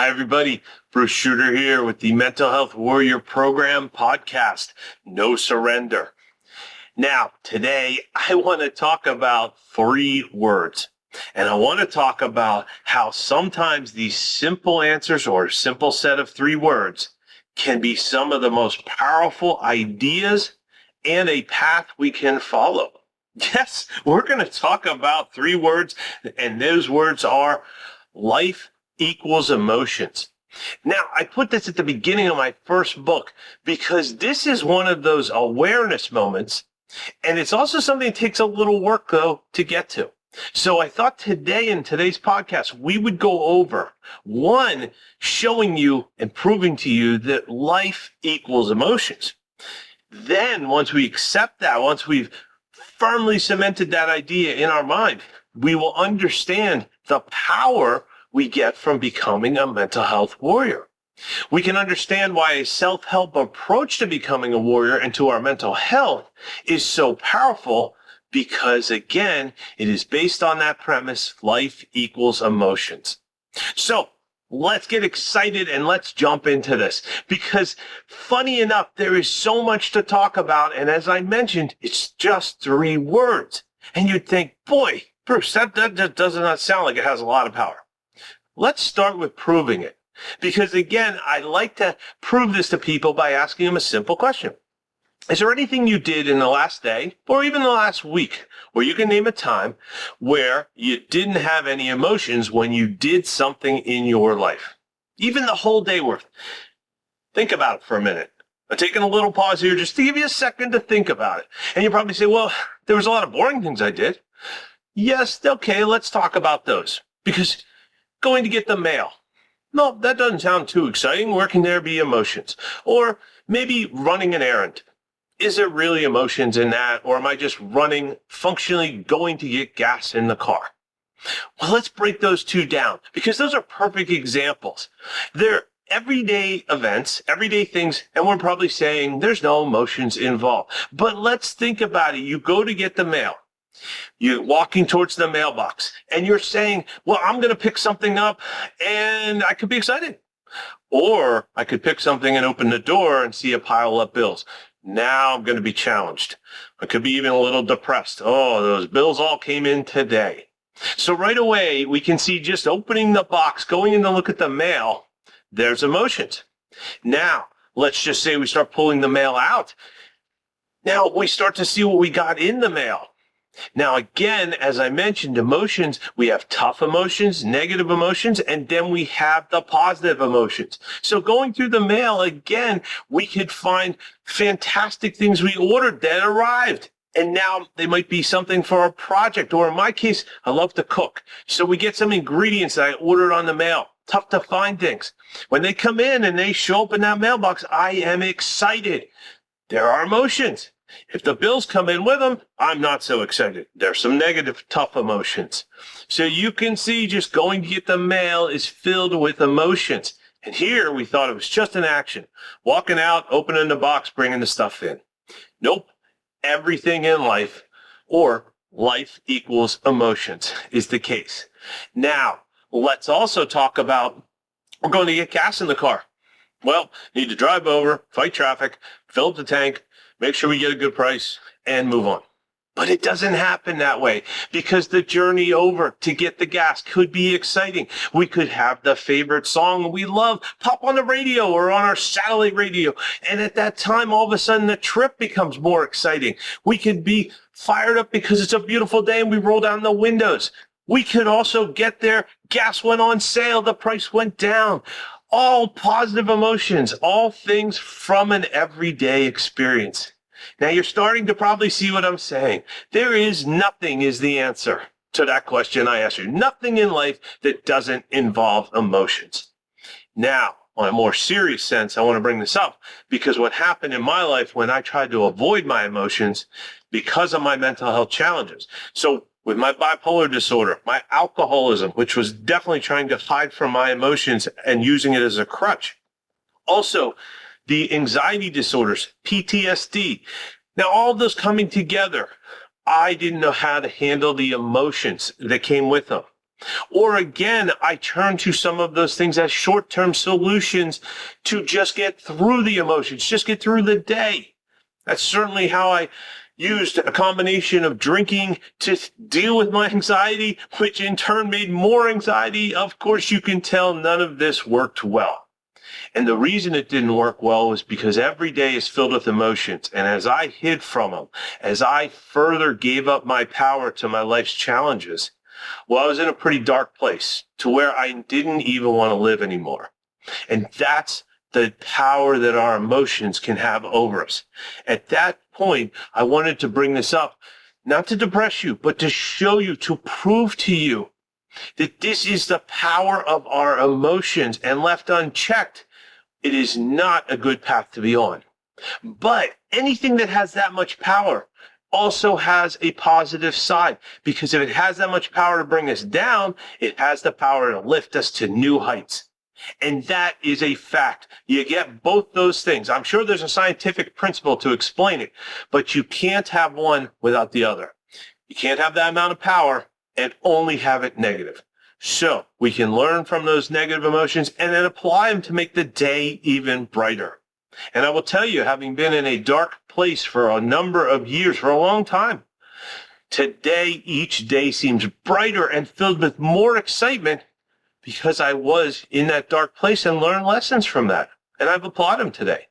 Hi, everybody. Bruce Shooter here with the Mental Health Warrior Program podcast, No Surrender. Now, today, I want to talk about 3 words. And I want to talk about how sometimes these simple answers or a simple set of 3 words can be some of the most powerful ideas and a path we can follow. Yes, we're going to talk about 3 words, and those words are life equals emotions. Now, I put this at the beginning of my first book because this is one of those awareness moments, and it's also something that takes a little work, though, to get to. So I thought today in today's podcast, we would go over, 1, showing you and proving to you that life equals emotions. Then, once we accept that, once we've firmly cemented that idea in our mind, we will understand the power we get from becoming a mental health warrior. We can understand why a self-help approach to becoming a warrior and to our mental health is so powerful because, again, it is based on that premise, life equals emotions. So let's get excited and let's jump into this because, funny enough, there is so much to talk about. And as I mentioned, it's just 3 words. And you'd think, boy, Bruce, that does not sound like it has a lot of power. Let's start with proving it. Because again, I like to prove this to people by asking them a simple question. Is there anything you did in the last day or even the last week where you can name a time where you didn't have any emotions when you did something in your life? Even the whole day worth. Think about it for a minute. I'm taking a little pause here just to give you a second to think about it. And you probably say, well, there was a lot of boring things I did. Yes, okay, let's talk about those. Because going to get the mail. No, that doesn't sound too exciting. Where can there be emotions? Or maybe running an errand. Is there really emotions in that? Or am I just functionally going to get gas in the car? Well, let's break those 2 down because those are perfect examples. They're everyday events, everyday things, and we're probably saying there's no emotions involved. But let's think about it. You go to get the mail. You're walking towards the mailbox and you're saying, well, I'm going to pick something up and I could be excited. Or I could pick something and open the door and see a pile of bills. Now I'm going to be challenged. I could be even a little depressed. Oh, those bills all came in today. So right away, we can see just opening the box, going in to look at the mail, there's emotions. Now, let's just say we start pulling the mail out. Now we start to see what we got in the mail. Now, again, as I mentioned, emotions, we have tough emotions, negative emotions, and then we have the positive emotions. So going through the mail, again, we could find fantastic things we ordered that arrived. And now they might be something for a project, or in my case, I love to cook. So we get some ingredients that I ordered on the mail. Tough to find things. When they come in and they show up in that mailbox, I am excited. There are emotions. If the bills come in with them, I'm not so excited. There's some negative, tough emotions. So you can see just going to get the mail is filled with emotions. And here we thought it was just an action. Walking out, opening the box, bringing the stuff in. Nope. Everything in life, or life equals emotions, is the case. Now, let's also talk about, we're going to get gas in the car. Well, need to drive over, fight traffic, fill up the tank, make sure we get a good price, and move on. But it doesn't happen that way because the journey over to get the gas could be exciting. We could have the favorite song we love pop on the radio or on our satellite radio. And at that time, all of a sudden, the trip becomes more exciting. We could be fired up because it's a beautiful day and we roll down the windows. We could also get there. Gas went on sale. The price went down. All positive emotions, all things from an everyday experience. Now you're starting to probably see what I'm saying. Nothing is the answer to that question I asked you. Nothing in life that doesn't involve emotions. Now, on a more serious sense, I want to bring this up because what happened in my life when I tried to avoid my emotions because of my mental health challenges. So with my bipolar disorder, my alcoholism, which was definitely trying to hide from my emotions and using it as a crutch. Also, the anxiety disorders, PTSD. Now, all of those coming together, I didn't know how to handle the emotions that came with them. Or again, I turn to some of those things as short-term solutions to just get through the emotions, just get through the day. That's certainly how I used a combination of drinking to deal with my anxiety, which in turn made more anxiety. Of course, you can tell none of this worked well. And the reason it didn't work well was because every day is filled with emotions. And as I hid from them, as I further gave up my power to my life's challenges, well, I was in a pretty dark place to where I didn't even want to live anymore. And that's the power that our emotions can have over us. At that point, I wanted to bring this up, not to depress you, but to show you, to prove to you that this is the power of our emotions, and left unchecked, it is not a good path to be on. But anything that has that much power also has a positive side, because if it has that much power to bring us down, it has the power to lift us to new heights. And that is a fact. You get both those things. I'm sure there's a scientific principle to explain it, but you can't have one without the other. You can't have that amount of power and only have it negative. So we can learn from those negative emotions and then apply them to make the day even brighter. And I will tell you, having been in a dark place for a number of years, for a long time, today, each day seems brighter and filled with more excitement because I was in that dark place and learned lessons from that. And I've applied them today.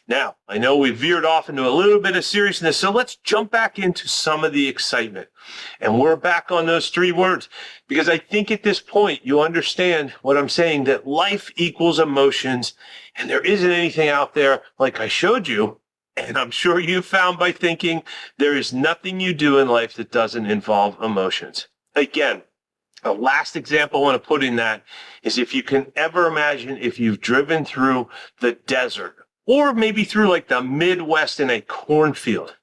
Now, I know we veered off into a little bit of seriousness, so let's jump back into some of the excitement. And we're back on those three words, because I think at this point you understand what I'm saying, that life equals emotions, and there isn't anything out there like I showed you, and I'm sure you found by thinking, there is nothing you do in life that doesn't involve emotions. Again, the last example I want to put in that is, if you can ever imagine if you've driven through the desert, or maybe through like the Midwest in a cornfield.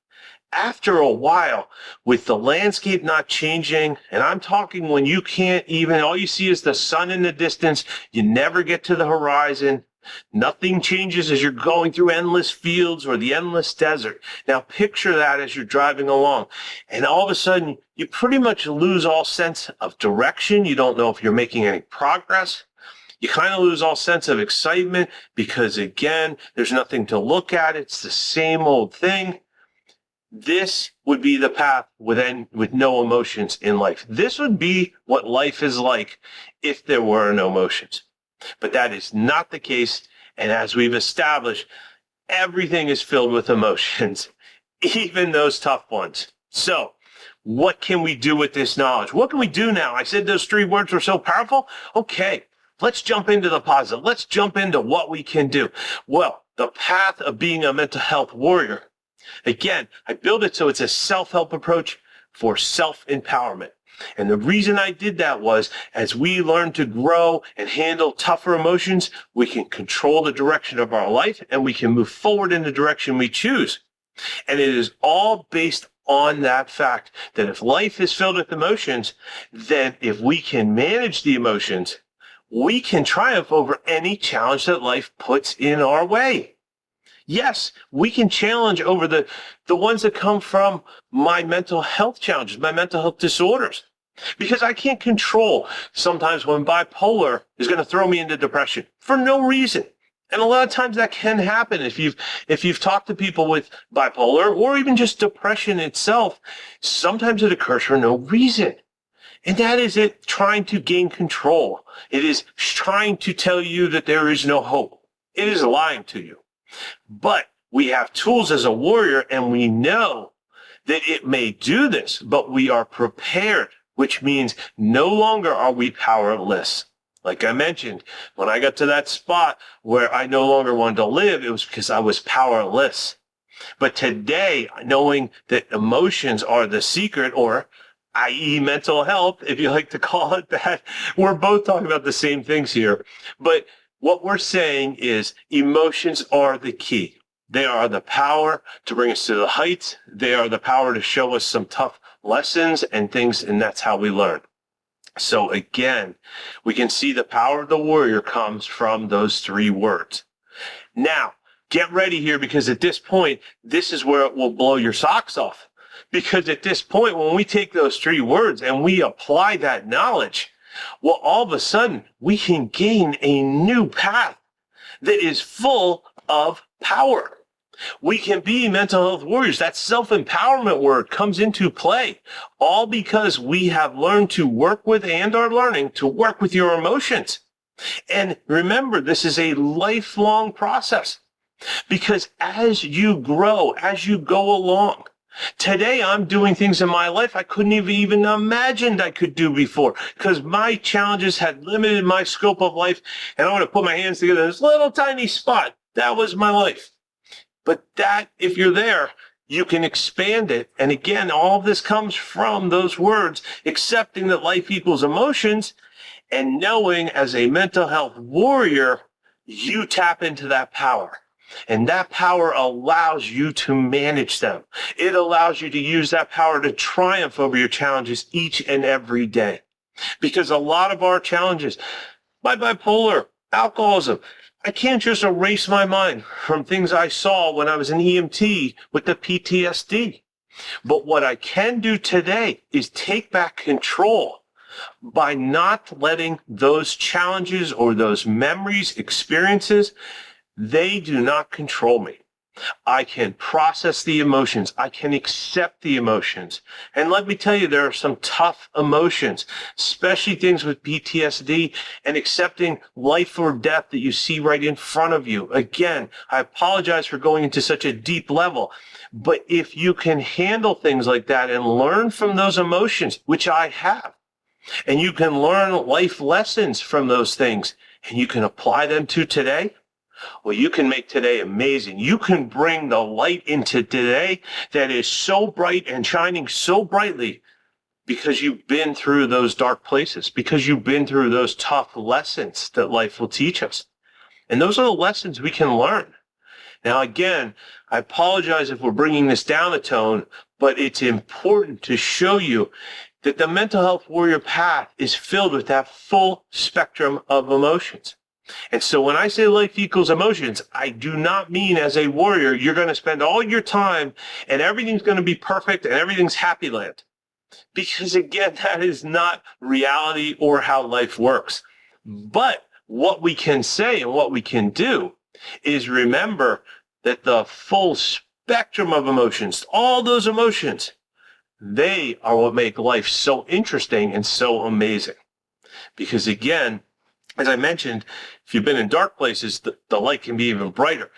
After a while, with the landscape not changing, and I'm talking when you can't even, all you see is the sun in the distance, you never get to the horizon, nothing changes as you're going through endless fields or the endless desert. Now picture that as you're driving along, and all of a sudden you pretty much lose all sense of direction. You don't know if you're making any progress. You kind of lose all sense of excitement because, again, there's nothing to look at. It's the same old thing. This would be the path with no emotions in life. This would be what life is like if there were no emotions. But that is not the case. And as we've established, everything is filled with emotions, even those tough ones. So what can we do with this knowledge? What can we do now? I said those three words were so powerful. Okay. Let's jump into the positive. Let's jump into what we can do. Well, the path of being a mental health warrior. Again, I built it so it's a self-help approach for self-empowerment. And the reason I did that was, as we learn to grow and handle tougher emotions, we can control the direction of our life and we can move forward in the direction we choose. And it is all based on that fact that if life is filled with emotions, then if we can manage the emotions, we can triumph over any challenge that life puts in our way. Yes, we can challenge over the ones that come from my mental health challenges, my mental health disorders, because I can't control sometimes when bipolar is going to throw me into depression for no reason. And a lot of times that can happen if you've talked to people with bipolar or even just depression itself. Sometimes it occurs for no reason. And that is it trying to gain control. It is trying to tell you that there is no hope. It is lying to you. But we have tools as a warrior, and we know that it may do this, but we are prepared, which means no longer are we powerless. Like I mentioned, when I got to that spot where I no longer wanted to live, it was because I was powerless. But today, knowing that emotions are the secret, or i.e. mental health, if you like to call it that. We're both talking about the same things here. But what we're saying is emotions are the key. They are the power to bring us to the heights. They are the power to show us some tough lessons and things, and that's how we learn. So again, we can see the power of the warrior comes from those three words. Now, get ready here, because at this point, this is where it will blow your socks off. Because at this point, when we take those three words and we apply that knowledge, Well, all of a sudden, we can gain a new path that is full of power. We can be mental health warriors. That self-empowerment word comes into play, all because we have learned to work with and are learning to work with your emotions. And remember, this is a lifelong process because as you grow, as you go along, today I'm doing things in my life I couldn't even imagined I could do before because my challenges had limited my scope of life. And I want to put my hands together in this little tiny spot. That was my life. But that, if you're there, you can expand it. And again, all of this comes from those words, accepting that life equals emotions and knowing as a mental health warrior, you tap into that power. And that power allows you to manage them. It allows you to use that power to triumph over your challenges each and every day. Because a lot of our challenges, my bipolar, alcoholism, I can't just erase my mind from things I saw when I was an EMT with the PTSD. But what I can do today is take back control by not letting those challenges or those memories, experiences, they do not control me. I can process the emotions. I can accept the emotions. And let me tell you, there are some tough emotions, especially things with PTSD and accepting life or death that you see right in front of you. Again, I apologize for going into such a deep level, but if you can handle things like that and learn from those emotions, which I have, and you can learn life lessons from those things, and you can apply them to today, well, you can make today amazing. You can bring the light into today that is so bright and shining so brightly because you've been through those dark places, because you've been through those tough lessons that life will teach us. And those are the lessons we can learn. Now, again, I apologize if we're bringing this down a tone, but it's important to show you that the mental health warrior path is filled with that full spectrum of emotions. And so when I say life equals emotions, I do not mean as a warrior, you're going to spend all your time and everything's going to be perfect and everything's happy land. Because again, that is not reality or how life works. But what we can say and what we can do is remember that the full spectrum of emotions, all those emotions, they are what make life so interesting and so amazing. Because again, as I mentioned, if you've been in dark places, the light can be even brighter.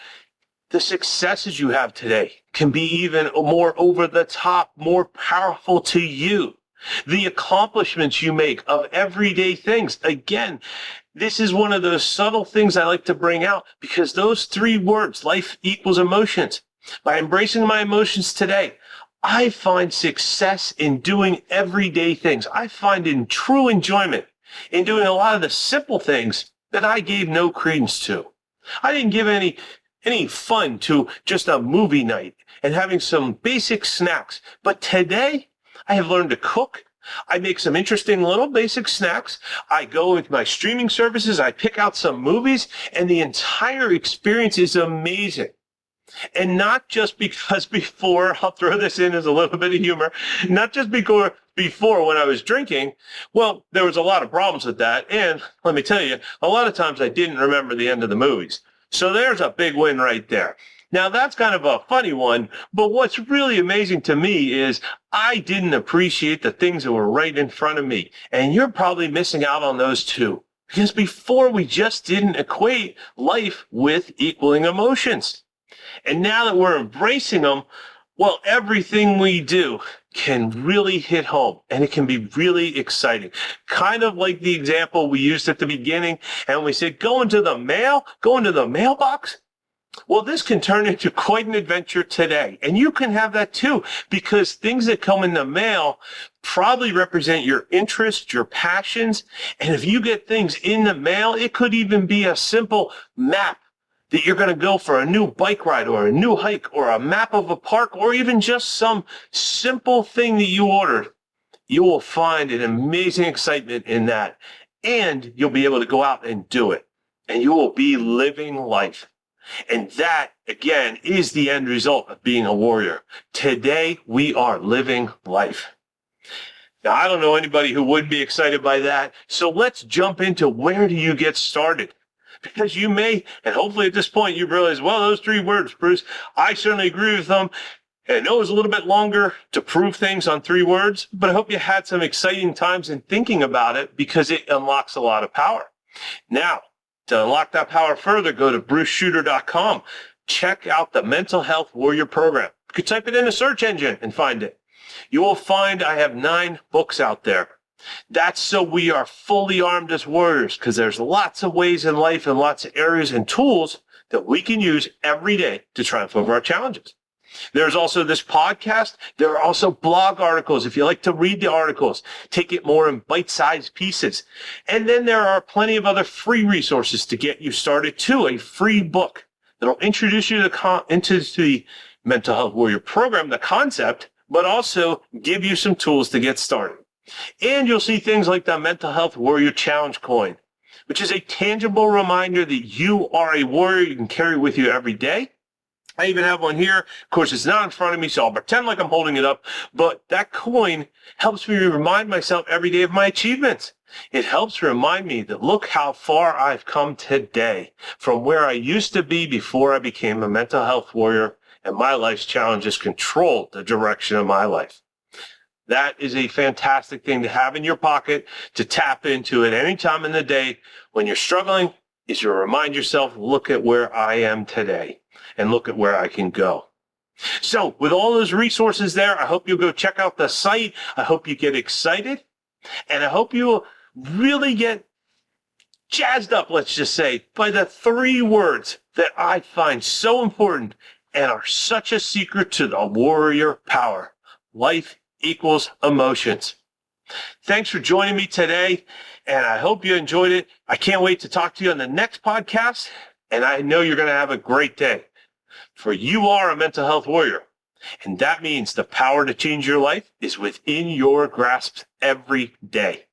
The successes you have today can be even more over the top, more powerful to you. The accomplishments you make of everyday things. Again, this is one of those subtle things I like to bring out because those three words, life equals emotions. By embracing my emotions today, I find success in doing everyday things. I find in true enjoyment in doing a lot of the simple things that I gave no credence to. I didn't give any fun to just a movie night and having some basic snacks. But today, I have learned to cook. I make some interesting little basic snacks. I go with my streaming services. I pick out some movies, and the entire experience is amazing. And not just because before, I'll throw this in as a little bit of humor, not just because before when I was drinking, well, there was a lot of problems with that. And let me tell you, a lot of times I didn't remember the end of the movies. So there's a big win right there. Now that's kind of a funny one, but what's really amazing to me is I didn't appreciate the things that were right in front of me. And you're probably missing out on those too. Because before we just didn't equate life with equaling emotions. And now that we're embracing them, well, everything we do can really hit home and it can be really exciting. Kind of like the example we used at the beginning and we said, go into the mailbox. Well, this can turn into quite an adventure today. And you can have that too, because things that come in the mail probably represent your interests, your passions. And if you get things in the mail, it could even be a simple map that you're going to go for a new bike ride or a new hike or a map of a park or even just some simple thing that you ordered. You will find an amazing excitement in that. And you'll be able to go out and do it. And you will be living life. And that, again, is the end result of being a warrior. Today, we are living life. Now, I don't know anybody who wouldn't be excited by that. So let's jump into where do you get started? Because you may, and hopefully at this point you've realized, well, those 3 words, Bruce, I certainly agree with them. And I know it was a little bit longer to prove things on 3 words, but I hope you had some exciting times in thinking about it because it unlocks a lot of power. Now, to unlock that power further, go to bruceshooter.com. Check out the Mental Health Warrior Program. You could type it in a search engine and find it. You will find I have 9 books out there. That's so we are fully armed as warriors, because there's lots of ways in life and lots of areas and tools that we can use every day to triumph over our challenges. There's also this podcast. There are also blog articles. If you like to read the articles, take it more in bite-sized pieces. And then there are plenty of other free resources to get you started too. A free book that'll introduce you into the Mental Health Warrior Program, the concept, but also give you some tools to get started. And you'll see things like the Mental Health Warrior Challenge coin, which is a tangible reminder that you are a warrior you can carry with you every day. I even have one here. Of course, it's not in front of me, so I'll pretend like I'm holding it up. But that coin helps me remind myself every day of my achievements. It helps remind me that look how far I've come today from where I used to be before I became a mental health warrior and my life's challenges controlled the direction of my life. That is a fantastic thing to have in your pocket, to tap into at any time in the day when you're struggling, is to remind yourself, look at where I am today and look at where I can go. So with all those resources there, I hope you'll go check out the site. I hope you get excited, and I hope you really get jazzed up, let's just say, by the 3 words that I find so important and are such a secret to the warrior power. Life equals emotions. Thanks for joining me today, and I hope you enjoyed it. I can't wait to talk to you on the next podcast, and I know you're going to have a great day. For you are a mental health warrior, and that means the power to change your life is within your grasp every day.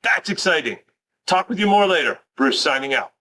That's exciting. Talk with you more later. Bruce signing out.